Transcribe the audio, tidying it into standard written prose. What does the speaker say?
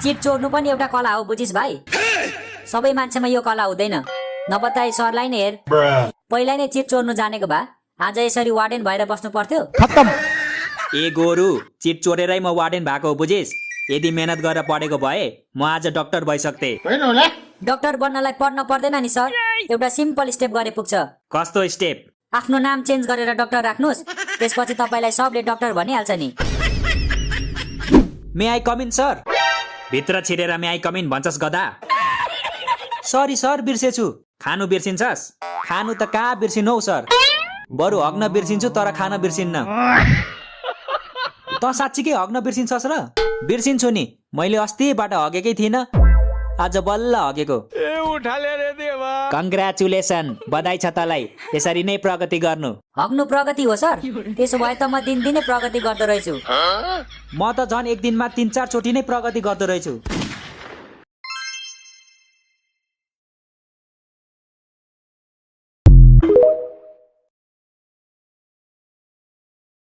Chit चोर्नु पनि एउटा कला हो बुझिस भाइ। सबै मान्छेमा यो कला हुँदैन। नबताई सरलाई नै हेर, पहिला नै चिट चोर्नु जानेको भए आज यसरी वार्डेन भएर बस्नु पर्थ्यो। खत्तम। ए गोरु, चिट चोरेरै म वार्डेन भएको हो बुझिस। यदि मेहनत गरेर पढेको भए म आज डाक्टर भइसक्थे। डाक्टर बन्नलाई पढ्न पर्दैन नि सर, एउटा सिम्पल स्टेप गरे पुग्छ। कस्तो स्टेप? आफ्नो नाम चेन्ज गरेर डाक्टर राख्नुस्, त्यसपछि तपाईलाई सबले डाक्टर भनिहाल्छ नि। मे आई कम इन सर? भित्र छिरेर मे आई कम इन भन्छस् गधा? सरी सर, बिर्सेछु। खानु बिर्सिन्छस्? खानु त कहाँ बिर्सिनौ सर, बरु हग्न बिर्सिन्छु तर खान बिर्सिन्न। त साँच्चीकै हग्न बिर्सिन्छस् र? बिर्सिन्छु नि, मैले अस्तिबाट हगेकै थिइनँ, आज बल्ल हगेको। कङ्ग्रेचुलेसन, बधाई छ तलाई। यसरी नै प्रगति गर्नु। हग्नु प्रगति हो सर? त्यसो भए त म दिनदिनै प्रगति गर्दो रहेछु। म त झन् एक दिनमा 3-4 चोटि नै प्रगति गर्दो रहेछु।